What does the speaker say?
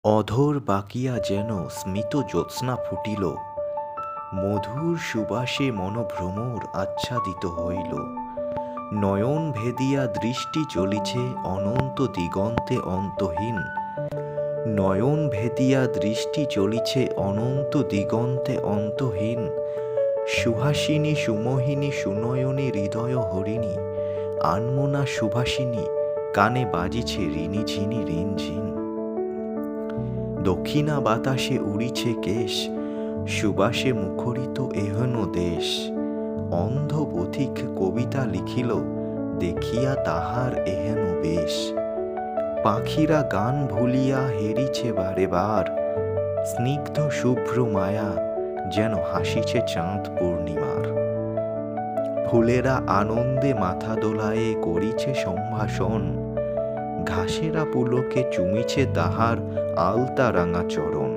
অধর বাকিয়া যেন স্মিত জ্যোৎস্না ফুটিল, মধুর সুবাসে মনোভ্রমর আচ্ছাদিত হইল। নয়ন ভেদিয়া দৃষ্টি চলিছে অনন্ত দিগন্তে অন্তহীন, নয়ন ভেদিয়া দৃষ্টি চলিছে অনন্ত দিগন্তে অন্তহীন। সুহাসিনী সুমোহিনী সুনয়নী হৃদয় হরিণী, আনমনা সুভাষিনী কানে বাজিছে রিনি ঝিনি রিনঝিন। দক্ষিণা বাতাসে উড়িছে কেশ, সুবাসে মুখরিত এহেন দেশ। অন্ধ পথিক কবিতা লিখিল, দেখিয়া তাহার এহেন বেশ। পাখিরা গান ভুলিয়া হেরিছে বারে বার, স্নিগ্ধ শুভ্র মায়া যেন হাসিছে চাঁদ পূর্ণিমার। ফুলেরা আনন্দে মাথা দোলায়ে করিছে সম্ভাষণ, ঘাসেরা পুলকে চুমিছে তাহার আলতা রাঙা চরণ।